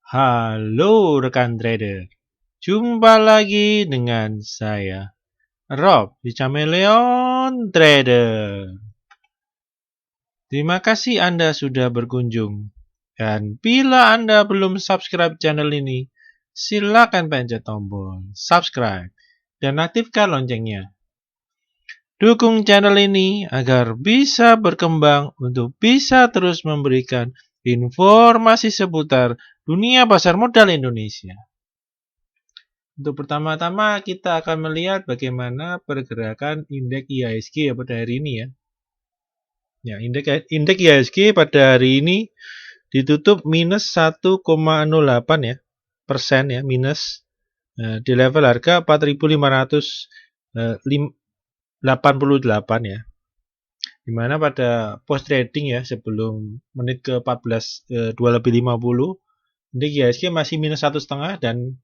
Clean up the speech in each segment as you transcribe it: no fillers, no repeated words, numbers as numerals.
Halo rekan trader, jumpa lagi dengan saya Rob di Chameleon Trader. Terima kasih Anda sudah berkunjung. Dan bila Anda belum subscribe channel ini, silakan pencet tombol subscribe dan aktifkan loncengnya. Dukung channel ini agar bisa berkembang untuk bisa terus memberikan informasi seputar dunia pasar modal Indonesia. Untuk pertama-tama kita akan melihat bagaimana pergerakan indeks IHSG pada hari ini ya. Indeks IHSG pada hari ini ditutup minus 1,08 ya persen ya, minus di level harga 4.588 ya. Dimana pada post trading ya, sebelum menit ke 14 2:50 indeks IHSG masih minus 1,5, dan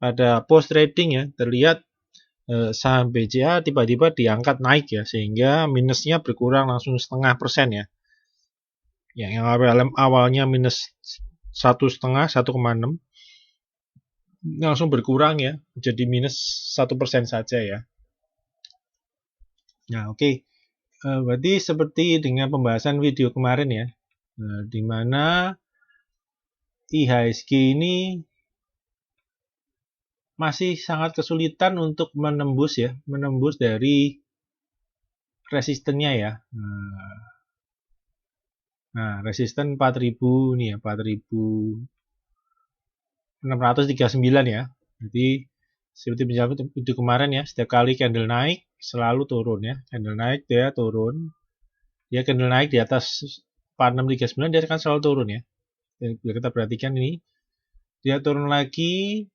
pada post trading ya terlihat saham BCA tiba-tiba diangkat naik ya, sehingga minusnya berkurang langsung 0,5% ya. Yang awalnya minus 1,5, 1,6 langsung berkurang ya, jadi minus 1% saja ya. Nah oke. Berarti seperti dengan pembahasan video kemarin ya, di mana IHSG ini masih sangat kesulitan untuk menembus dari resistennya ya. Nah, resisten 4000 nih ya, 4639 ya. Jadi seperti penjelasan video kemarin ya, setiap kali candle naik selalu turun ya. Candle naik dia turun. Dia candle naik di atas 4639 dia akan selalu turun ya. Bila kita perhatikan ini, dia turun lagi.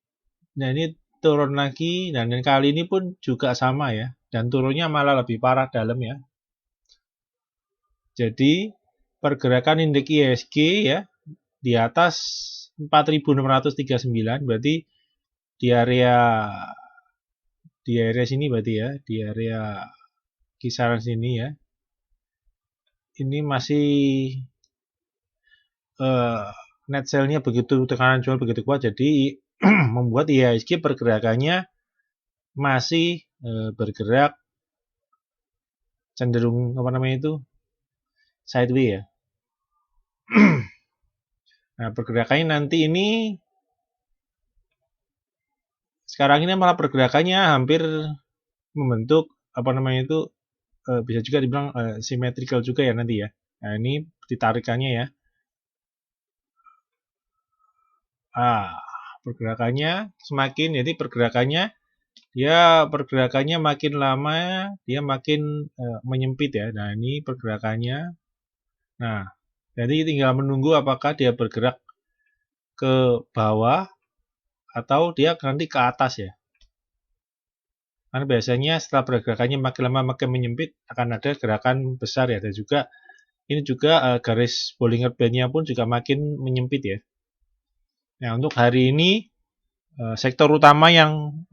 Nah, ini turun lagi, dan kali ini pun juga sama ya, dan turunnya malah lebih parah dalam ya. Jadi pergerakan indeks IHSG ya di atas 4.639, berarti di area sini berarti ya, di area kisaran sini ya. Ini masih net sell-nya begitu, tekanan jual begitu kuat, jadi membuat IHSG pergerakannya masih bergerak cenderung sideways ya. Nah, pergerakannya nanti ini sekarang ini malah pergerakannya hampir membentuk bisa juga dibilang symmetrical juga ya nanti ya. Nah, ini ditarikannya ya. Pergerakannya semakin, jadi pergerakannya makin lama dia makin menyempit ya. Nah, ini pergerakannya. Nah, jadi tinggal menunggu apakah dia bergerak ke bawah atau dia nanti ke atas ya. Karena biasanya setelah pergerakannya makin lama makin menyempit akan ada gerakan besar ya, dan juga ini juga garis Bollinger Band-nya pun juga makin menyempit ya. Nah, untuk hari ini sektor utama yang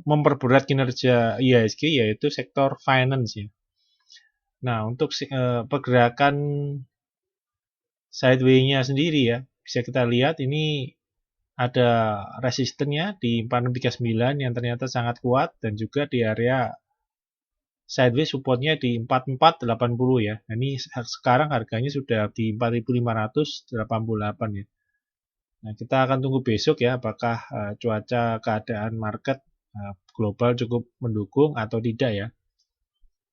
memperberat kinerja IHSG yaitu sektor finance ya. Nah, untuk pergerakan sideways-nya sendiri ya, bisa kita lihat ini ada resistennya di 4639 yang ternyata sangat kuat, dan juga di area sideways supportnya di 4480 ya. Nah, ini sekarang harganya sudah di 4588 ya. Nah, kita akan tunggu besok ya, apakah cuaca keadaan market global cukup mendukung atau tidak ya.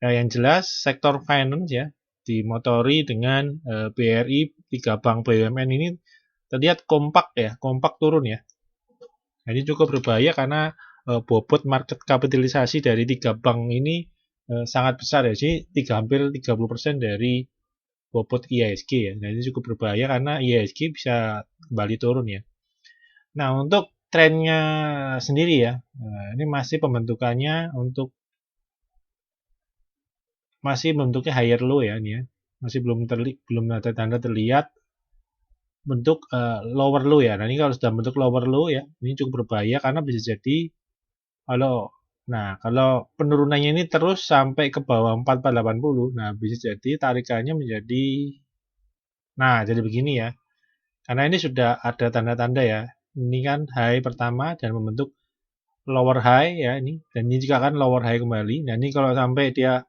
Nah, yang jelas sektor finance ya, dimotori dengan BRI, 3 bank BUMN ini terlihat kompak turun ya. Nah, ini cukup berbahaya karena bobot market kapitalisasi dari 3 bank ini sangat besar ya. Jadi hampir 30% dari bobot IHSG ya. Nah, ini cukup berbahaya karena IHSG bisa kembali turun ya. Nah, untuk trennya sendiri ya, ini masih pembentukannya masih bentuknya higher low ya ini ya. Masih belum ada tanda terlihat bentuk lower low ya. Nah, ini kalau sudah bentuk lower low ya, ini cukup berbahaya karena bisa jadi kalau penurunannya ini terus sampai ke bawah 4480, nah bisa jadi tarikannya menjadi jadi begini ya. Karena ini sudah ada tanda-tanda ya. Ini kan high pertama dan membentuk lower high ya ini. Dan ini juga kan lower high kembali. Nah ini kalau sampai dia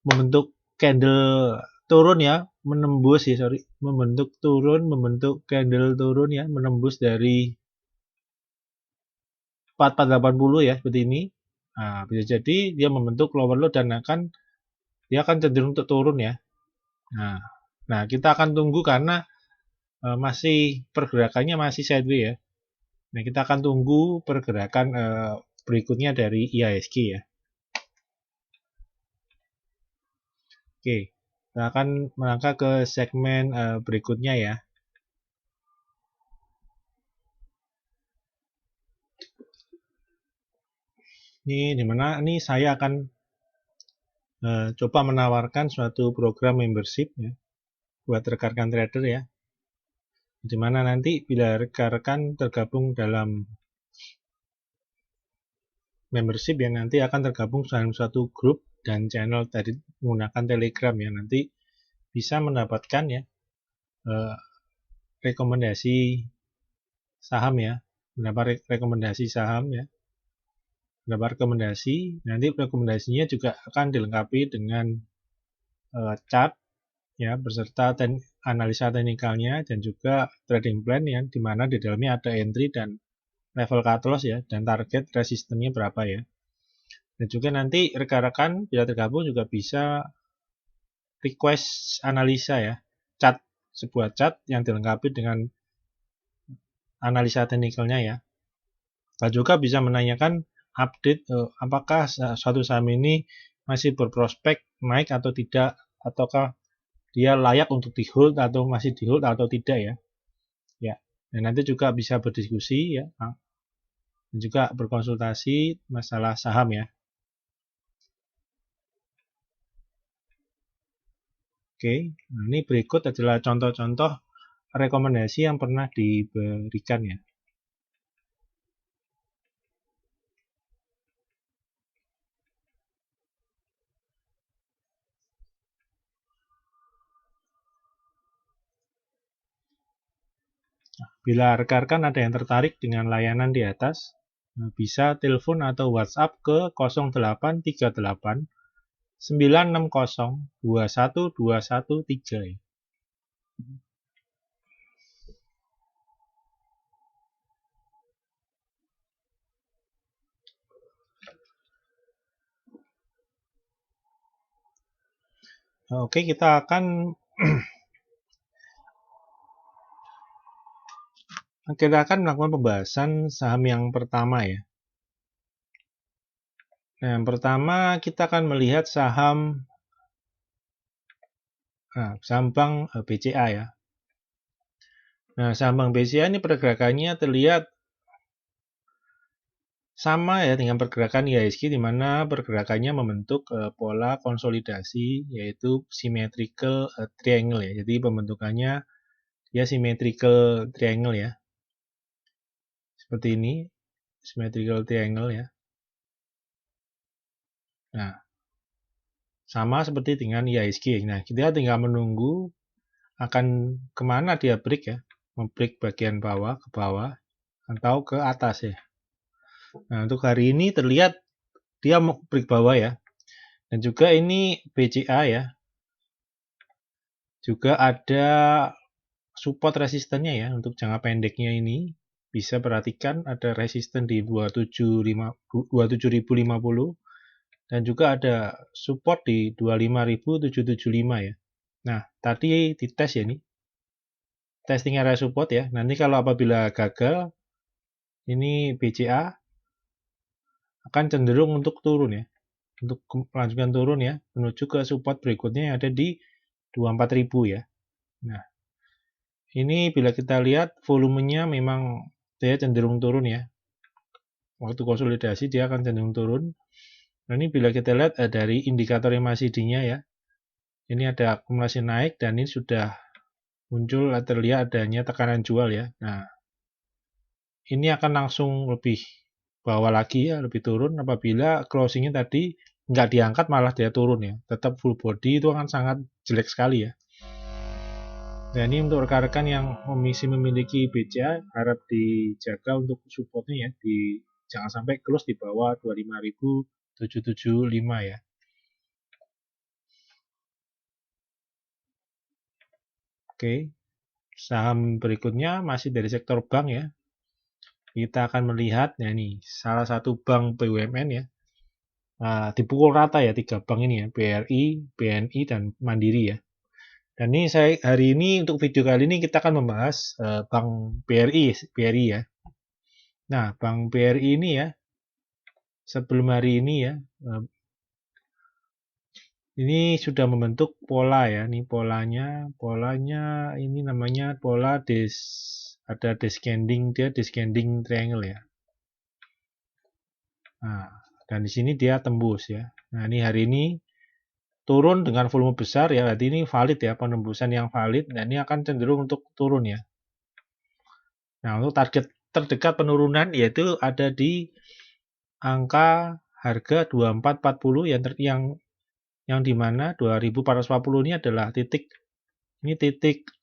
membentuk candle turun ya, menembus ya, membentuk candle turun ya, menembus dari 4480 ya, seperti ini. Nah, bisa jadi dia membentuk lower low dan dia akan cenderung untuk turun ya. Nah, kita akan tunggu karena masih pergerakannya masih sideways ya. Nah, kita akan tunggu pergerakan berikutnya dari IHSG ya. Oke, kita akan melangkah ke segmen berikutnya ya. Ini dimana ini saya akan coba menawarkan suatu program membership ya buat rekan-rekan trader ya. Dimana nanti bila rekan-rekan tergabung dalam membership ya, nanti akan tergabung dalam suatu grup dan channel tadi menggunakan Telegram ya, nanti bisa mendapatkan ya rekomendasi saham ya, mendapat rekomendasi saham ya, mendapat rekomendasi, nanti rekomendasinya juga akan dilengkapi dengan chart ya beserta analisa teknikalnya dan juga trading plan ya, di mana di dalamnya ada entry dan level cut loss ya, dan target resistennya berapa ya. Dan juga nanti rekan-rekan bila tergabung juga bisa request analisa ya, sebuah chart yang dilengkapi dengan analisa teknikalnya ya. Dan juga bisa menanyakan update apakah suatu saham ini masih berprospek naik atau tidak, ataukah dia layak untuk di hold atau masih di hold atau tidak ya. Ya. Dan nanti juga bisa berdiskusi ya. Dan juga berkonsultasi masalah saham ya. Oke, nah ini berikut adalah contoh-contoh rekomendasi yang pernah diberikan ya. Bila rekan-rekan ada yang tertarik dengan layanan di atas, bisa telepon atau WhatsApp ke 0838 960 21213 ya. Oke, kita akan melakukan pembahasan saham yang pertama ya. Nah, yang pertama kita akan melihat saham bank BCA ya. Nah, saham bank BCA ini pergerakannya terlihat sama ya dengan pergerakan IHSG, di mana pergerakannya membentuk pola konsolidasi yaitu symmetrical triangle ya. Jadi pembentukannya dia symmetrical triangle ya. Seperti ini, symmetrical triangle ya. Nah, sama seperti dengan IHSG. Nah, kita tinggal menunggu akan kemana dia break ya. Membreak bagian bawah ke bawah atau ke atas ya. Nah, untuk hari ini terlihat dia mau break bawah ya. Dan juga ini BCA ya. Juga ada support resistennya ya untuk jangka pendeknya ini. Bisa perhatikan ada resisten di 27.050 dan juga ada support di 25.775 ya. Nah, tadi dites ya ini. Testing area support ya. Nanti kalau apabila gagal, ini BCA akan cenderung untuk turun ya. Untuk melanjutkan turun ya, menuju ke support berikutnya yang ada di 24.000 ya. Nah, ini bila kita lihat volumenya memang dia cenderung turun ya. Waktu konsolidasi dia akan cenderung turun. Nah, ini bila kita lihat dari indikator MACD-nya ya. Ini ada akumulasi naik dan ini sudah muncul terlihat adanya tekanan jual ya. Nah, ini akan langsung lebih bawah lagi ya, lebih turun apabila closingnya tadi nggak diangkat malah dia turun ya. Tetap full body itu akan sangat jelek sekali ya. Nah, ini untuk rekan-rekan yang masih memiliki BCA harap dijaga untuk supportnya ya, jangan sampai close di bawah 25.775 ya. Oke, saham berikutnya masih dari sektor bank ya. Kita akan melihat, ya ini salah satu bank BUMN ya. Dipukul rata ya 3 bank ini ya, BRI, BNI, dan Mandiri ya. Dan ini hari ini untuk video kali ini kita akan membahas Bank BRI ya. Nah, Bank BRI ini ya, sebelum hari ini ya, ini sudah membentuk pola ya. Ini polanya ini namanya pola ada descending, dia descending triangle ya. Nah, dan di sini dia tembus ya. Nah, ini hari ini turun dengan volume besar ya, berarti ini valid ya, penembusan yang valid. Nah, ini akan cenderung untuk turun ya. Nah, untuk target terdekat penurunan yaitu ada di angka harga 2440 yang di mana 2440 ini adalah titik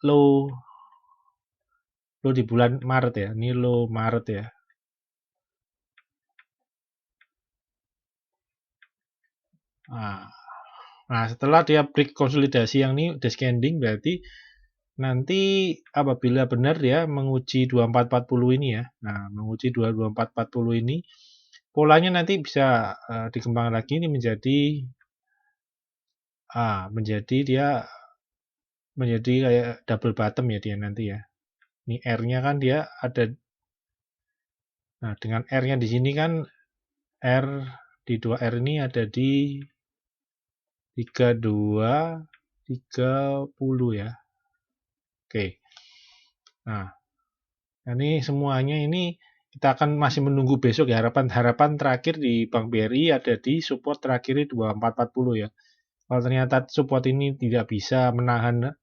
low di bulan Maret ya. Ini low Maret ya. Nah, setelah dia break konsolidasi yang ini descending berarti nanti apabila benar dia menguji 2440 ini ya. Nah, menguji 2440 ini polanya nanti bisa dikembangkan lagi ini menjadi kayak double bottom ya dia nanti ya. Ini R-nya kan dia ada. Nah, dengan R-nya di sini kan R di 2R ini ada di 3230 ya. Oke. Nah, ini semuanya ini kita akan masih menunggu besok ya. Harapan terakhir di Bank BRI ada di support terakhir 2440 ya. Kalau ternyata support ini tidak bisa menahan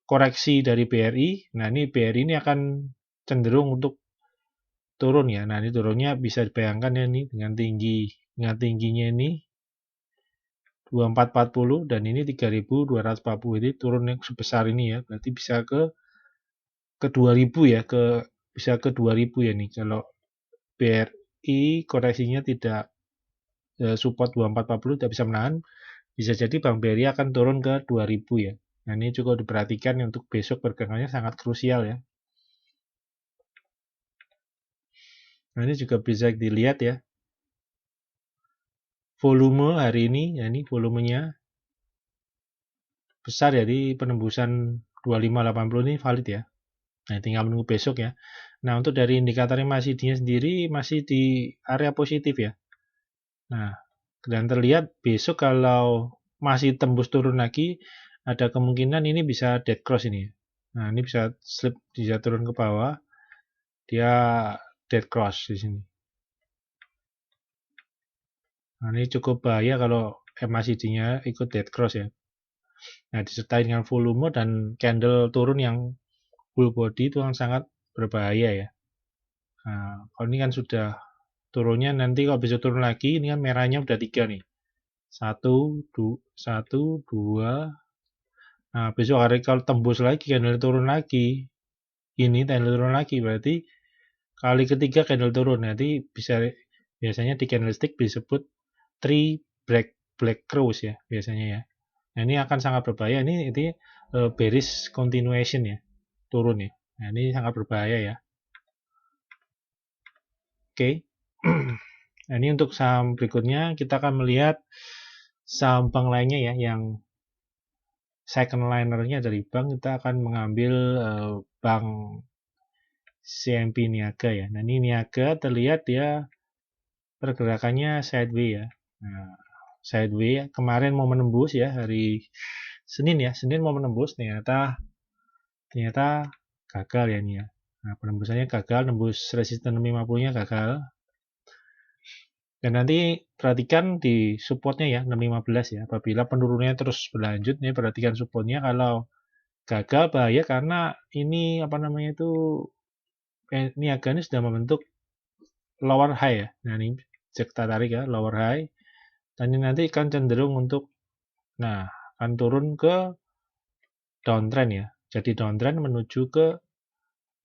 koreksi dari BRI, nah ini BRI ini akan cenderung untuk turun ya. Nah, ini turunnya bisa dibayangkan ya ini dengan tingginya ini 2440 dan ini 3240 ini turun yang sebesar ini ya. Berarti bisa ke 2000 ya, bisa ke 2000 ya nih kalau BRI koreksinya tidak support 2440 tidak bisa menahan, bisa jadi Bank BRI akan turun ke 2000 ya. Nah, ini cukup diperhatikan untuk besok pergerakannya sangat krusial ya. Nah, ini juga bisa dilihat ya. Volume hari ini, ya ini volumenya besar ya, di penembusan 2580 ini valid ya. Nah, tinggal menunggu besok ya. Nah, untuk dari indikator MACD-nya sendiri masih di area positif ya. Nah, dan terlihat besok kalau masih tembus turun lagi, ada kemungkinan ini bisa dead cross ini. Nah, ini bisa turun ke bawah. Dia dead cross di sini. Nah, ini cukup bahaya kalau MACD-nya ikut dead cross ya. Nah, disertai dengan volume dan candle turun yang full body itu yang sangat berbahaya ya. Nah, kalau ini kan sudah turunnya, nanti kalau besok turun lagi, ini kan merahnya udah 3 nih. 1, 2. Nah, besok hari kalau tembus lagi, candle turun lagi. Ini candle turun lagi, berarti kali ketiga candle turun. Nanti biasanya di candlestick disebut three black crows ya, biasanya ya. Nah, ini akan sangat berbahaya. Ini bearish continuation ya, turun ya. Nah, ini sangat berbahaya ya. Oke. Nah, ini untuk saham berikutnya kita akan melihat saham bank lainnya ya, yang second liner-nya dari bank. Kita akan mengambil bank CMP Niaga ya. Nah, ini Niaga terlihat dia pergerakannya sideways ya. Nah, sideways ya. Kemarin mau menembus ya, hari Senin ya. Senin mau menembus, ternyata gagal ya ini ya. Nah, penembusannya gagal, nembus resisten 650-nya gagal. Dan nanti perhatikan di supportnya ya, 615 ya. Apabila penurunannya terus berlanjut, nih perhatikan supportnya. Kalau gagal bahaya karena ini Niaga ini sudah membentuk lower high ya. Nah, ini kita tarik ya, lower high. Dan ini nanti akan cenderung untuk akan turun ke downtrend ya. jadi downtrend menuju ke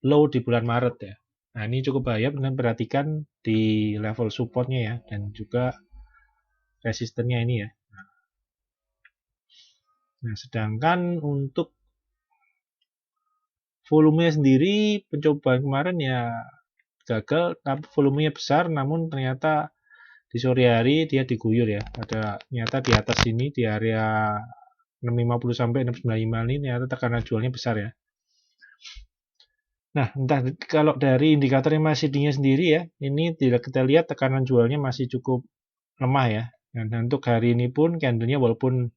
low di bulan Maret ya. Nah, ini cukup bahaya, dengan perhatikan di level supportnya ya, dan juga resistennya ini ya. Nah, sedangkan untuk volumenya sendiri, pencobaan kemarin ya gagal, tapi volumenya besar, namun ternyata di sore hari dia diguyur ya. Ada ternyata di atas sini, di area 650 sampai 695 ini ternyata tekanan jualnya besar ya. Nah, entah kalau dari indikator MACD-nya sendiri ya, ini tidak kita lihat tekanan jualnya masih cukup lemah ya. Dan untuk hari ini pun candlenya walaupun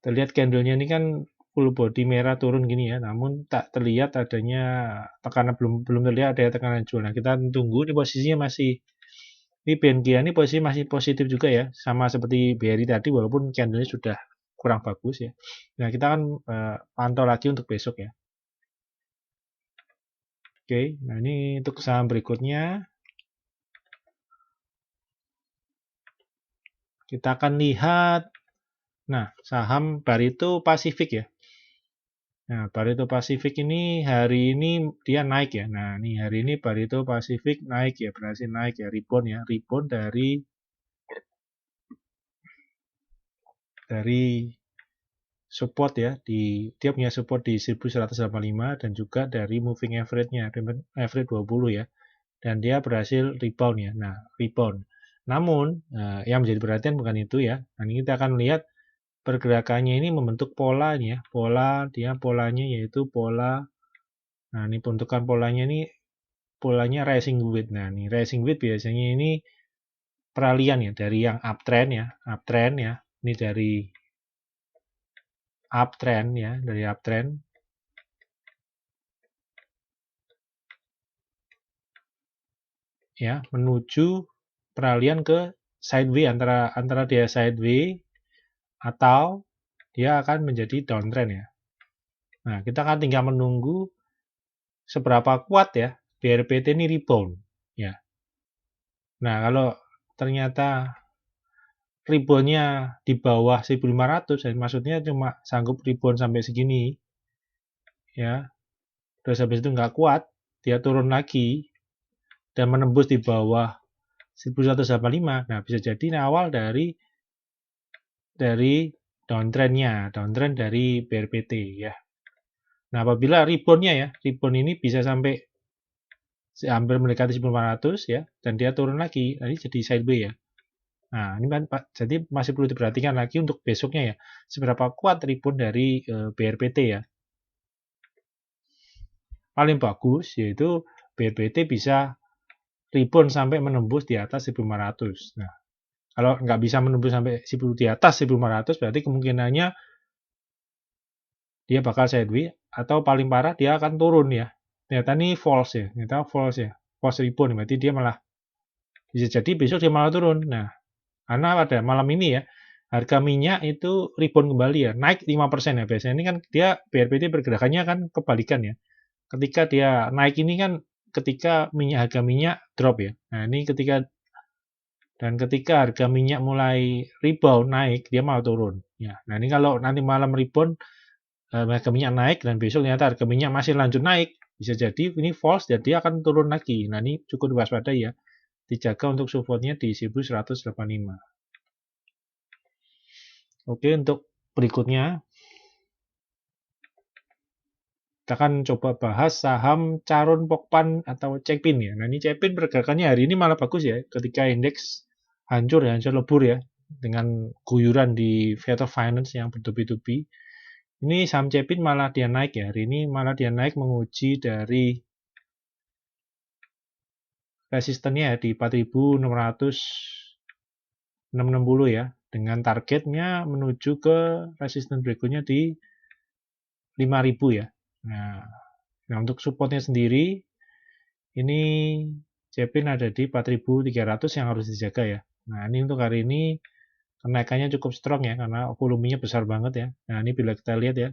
terlihat candlenya ini kan full body merah turun gini ya, namun tak terlihat adanya tekanan, belum terlihat ada tekanan jual. Nah, kita tunggu, di posisinya masih, ini BNGA ini posisi masih positif juga ya, sama seperti BRI tadi walaupun candlenya sudah kurang bagus ya. Nah, kita kan pantau lagi untuk besok ya. Oke, nah ini untuk saham berikutnya. Kita akan lihat, nah saham Barito Pacific ya. Nah, Barito Pacific ini hari ini dia naik ya. Nah, ini hari ini Barito Pacific naik ya, berhasil naik ya, rebound ya, rebound dari support ya, dia punya support di 1185 dan juga dari moving average-nya, average 20 ya. Dan dia berhasil rebound ya. Nah, rebound. Namun, yang menjadi perhatian bukan itu ya. Nah, ini kita akan lihat pergerakannya ini membentuk pola ini ya. Polanya yaitu pola, nah ini bentukan polanya ini, polanya rising wedge. Nah, ini rising wedge biasanya ini peralihan ya, dari yang uptrend ya. Ini dari uptrend ya, dari uptrend ya, menuju peralihan ke sideways, antara dia sideways atau dia akan menjadi downtrend ya. Nah, kita akan tinggal menunggu seberapa kuat ya BRPT ini rebound ya. Nah, kalau ternyata reboundnya di bawah 1500, maksudnya cuma sanggup rebound sampai segini ya, terus habis itu nggak kuat, dia turun lagi dan menembus di bawah 1185. Nah, bisa jadi ini awal dari downtrend dari BRPT ya. Nah, apabila rebound ini bisa sampai hampir mendekati 1400 ya, dan dia turun lagi, tadi jadi sideways ya. Nah, ini kan Pak, jadi masih perlu diperhatikan lagi untuk besoknya ya, seberapa kuat rebound dari BRPT ya. Paling bagus yaitu BRPT bisa rebound sampai menembus di atas 1500. Nah, kalau nggak bisa menembus sampai di atas 1500, berarti kemungkinannya dia bakal sideways atau paling parah dia akan turun ya. Ternyata ini false ya, false rebound, berarti dia malah bisa jadi besok dia malah turun. Nah, karena pada malam ini ya, harga minyak itu rebound kembali ya, naik 5% ya. Biasanya ini kan dia BRPT pergerakannya kan kebalikan ya. Ketika dia naik ini kan ketika harga minyak drop ya. Nah, ini ketika harga minyak mulai rebound naik, dia malah turun. Ya, nah ini kalau nanti malam rebound, harga minyak naik dan besok ternyata harga minyak masih lanjut naik, bisa jadi ini false dan dia akan turun lagi. Nah, ini cukup diwaspadai ya. Dijaga untuk supportnya di 1185. Oke, untuk berikutnya kita akan coba bahas saham Carun Pokpan atau Cepin ya. Nah, ini Cepin pergerakannya hari ini malah bagus ya, ketika indeks hancur lebur ya, dengan guyuran di Viettel Finance yang bertubi-tubi. Ini saham Cepin malah dia naik ya, hari ini malah dia naik menguji dari resistennya ya, di 4.660 ya, dengan targetnya menuju ke resisten berikutnya di 5.000 ya. Nah, untuk supportnya sendiri, ini Cepin ada di 4.300 yang harus dijaga ya. Nah, ini untuk hari ini kenaikannya cukup strong ya, karena volumenya besar banget ya. Nah, ini bila kita lihat ya.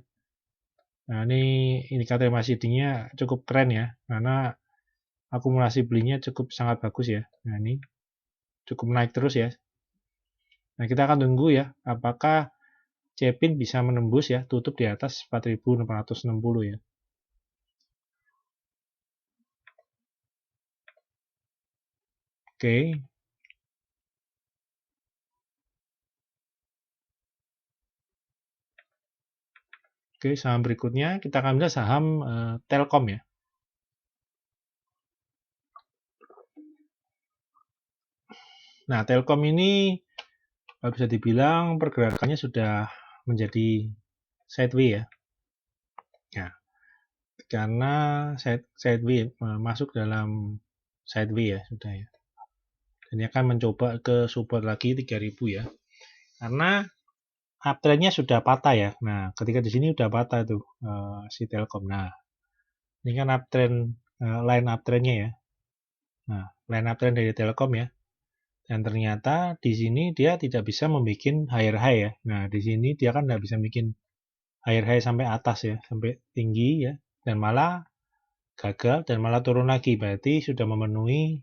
Nah, ini indikator MACD-nya cukup keren ya, karena akumulasi belinya cukup sangat bagus ya. Nah, ini cukup naik terus ya. Nah, kita akan tunggu ya, apakah Cepin bisa menembus ya, tutup di atas 4.660 ya. Oke. Oke, saham berikutnya kita akan lihat saham Telkom ya. Nah, Telkom ini bisa dibilang pergerakannya sudah menjadi sideways ya. Nah, karena sideways masuk dalam sideways ya sudah ya. Ini akan mencoba ke support lagi 3000 ya. Karena uptrendnya sudah patah ya. Nah, ketika di sini sudah patah tuh si Telkom. Nah, ini kan uptrend line uptrendnya ya. Nah, line uptrend dari Telkom ya. Dan ternyata di sini dia tidak bisa membuat higher high ya. Nah, di sini dia kan tidak bisa bikin higher high sampai atas ya, sampai tinggi ya. Dan malah gagal dan malah turun lagi. Berarti sudah memenuhi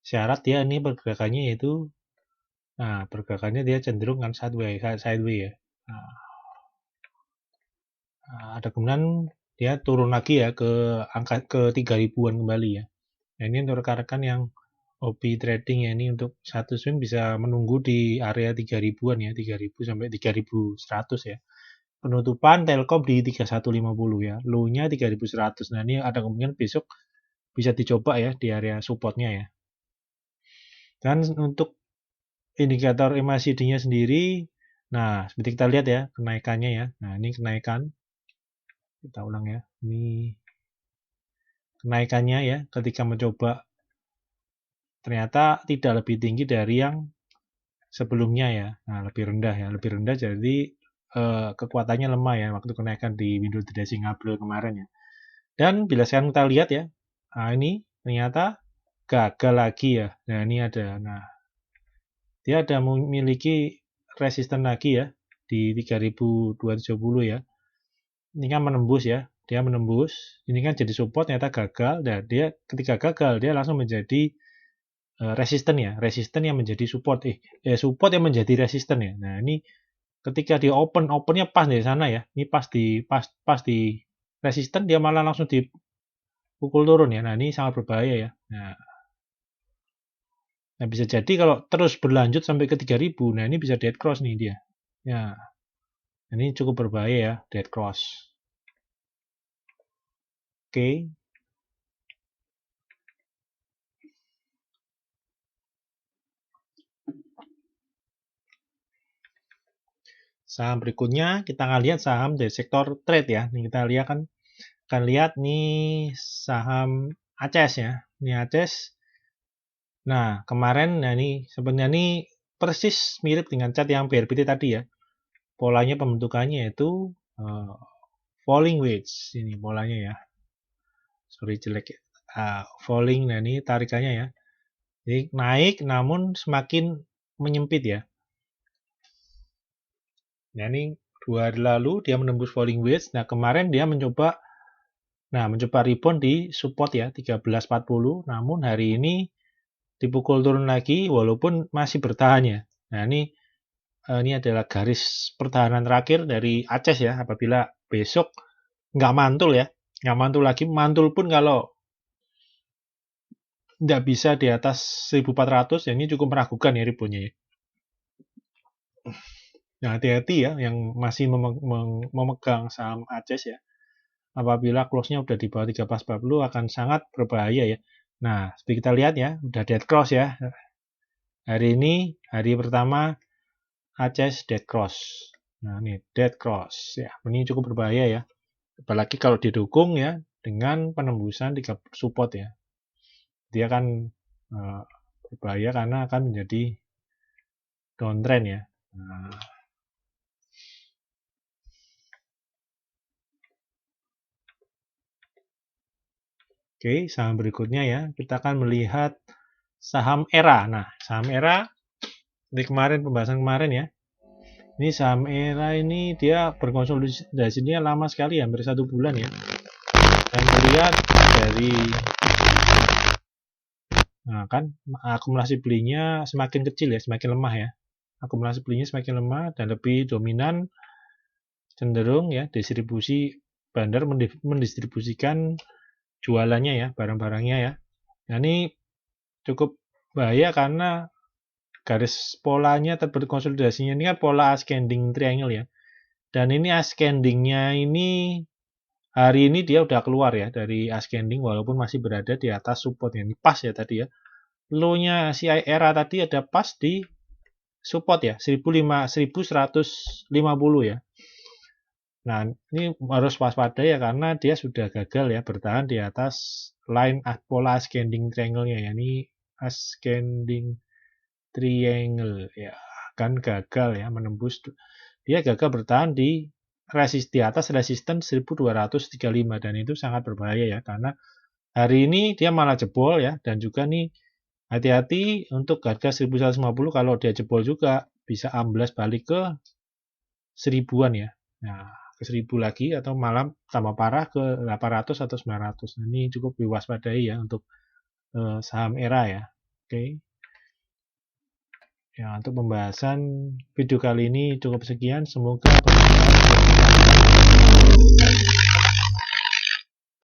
syarat dia ini pergerakannya yaitu pergerakannya dia cenderung kan sideways ya. Ada kemungkinan dia turun lagi ya ke angka ke 3000-an kembali ya. Nah, ini untuk rekan-rekan yang hobi trading ya, ini untuk satu swing bisa menunggu di area 3000-an ya, 3000 sampai 3100 ya. Penutupan Telkom di 3150 ya, low-nya 3100. Nah, ini ada kemungkinan besok bisa dicoba ya di area supportnya ya. Dan untuk indikator MACD-nya sendiri, nah seperti kita lihat ya kenaikannya ya. Nah, ini kenaikan. Kita ulang ya. Ini kenaikannya ya ketika mencoba ternyata tidak lebih tinggi dari yang sebelumnya ya. Nah, lebih rendah ya, lebih rendah jadi kekuatannya lemah ya waktu kenaikan di window dressing April kemarin ya. Dan bila sekarang kita lihat ya, nah ini ternyata gagal lagi ya. Nah, ini ada. Nah, dia ada memiliki resisten lagi ya di 3270 ya. Ini kan menembus ya. Dia menembus, ini kan jadi support ternyata gagal dan dia ketika gagal dia langsung menjadi resisten ya, resisten yang menjadi support support yang menjadi resisten ya. Nah, ini ketika di opennya pas dari sana ya. Ini pas di resisten dia malah langsung dipukul turun ya. Nah, ini sangat berbahaya ya. Nah, bisa jadi kalau terus berlanjut sampai ke 3000, nah ini bisa dead cross nih dia. Ya. Ini cukup berbahaya ya, dead cross. Oke. Saham berikutnya kita akan lihat saham dari sektor trade ya. Ini kita lihat kan akan lihat nih saham ACES ya. Ini ACES. Nah, kemarin nah ini sebenarnya ini persis mirip dengan chart yang BRPT tadi ya. Polanya pembentukannya itu falling wedge ini polanya ya. Sorry jelek ya. Falling, nah ini tarikannya ya. Jadi naik namun semakin menyempit ya. Nah ini 2 hari lalu dia menembus falling wedge. Nah kemarin dia mencoba rebound di support ya 1340. Namun hari ini dipukul turun lagi walaupun masih bertahan ya. Nah ini adalah garis pertahanan terakhir dari ACES ya. Apabila besok nggak mantul ya, nggak mantul lagi, mantul pun kalau nggak bisa di atas 1400 ya ini cukup meragukan ya reboundnya ya. Nah hati-hati ya yang masih memegang saham ACES ya. Apabila close-nya udah di bawah 1340 akan sangat berbahaya ya. Nah seperti kita lihat ya, udah dead cross ya. Hari ini hari pertama ACES dead cross. Nah ini dead cross ya, ini cukup berbahaya ya. Apalagi kalau didukung ya dengan penembusan 3 support ya. Dia akan berbahaya karena akan menjadi downtrend ya. Nah, oke, saham berikutnya ya. Kita akan melihat saham ERA. Nah, saham ERA di kemarin pembahasan kemarin ya. Ini saham ERA ini dia berkonsolidasinya lama sekali, hampir 1 bulan ya. Dan melihat dari nah kan akumulasi belinya semakin kecil ya, semakin lemah ya. akumulasi belinya semakin lemah dan lebih dominan cenderung ya distribusi bandar mendistribusikan jualannya ya, barang-barangnya ya. Nah, ini cukup bahaya karena garis polanya berkonsolidasinya ini kan pola ascending triangle ya. Dan ini ascendingnya ini hari ini dia udah keluar ya dari ascending walaupun masih berada di atas support ya. Ini pas ya tadi ya. Low-nya si era tadi ada pas di support ya, 1150 ya. Nah, ini harus waspada ya karena dia sudah gagal ya bertahan di atas line pola ascending triangle-nya ya. Ini ascending triangle ya, kan gagal ya menembus, dia gagal bertahan di atas resisten 1235 dan itu sangat berbahaya ya karena hari ini dia malah jebol ya, dan juga nih hati-hati untuk harga 1150 kalau dia jebol juga bisa amblas balik ke 1000-an ya. Nah, ke 1000 lagi atau malah tambah parah ke 800 atau 900. Nah, ini cukup diwaspadai ya untuk saham era ya. Oke. Ya, untuk pembahasan video kali ini cukup sekian. Semoga bermanfaat.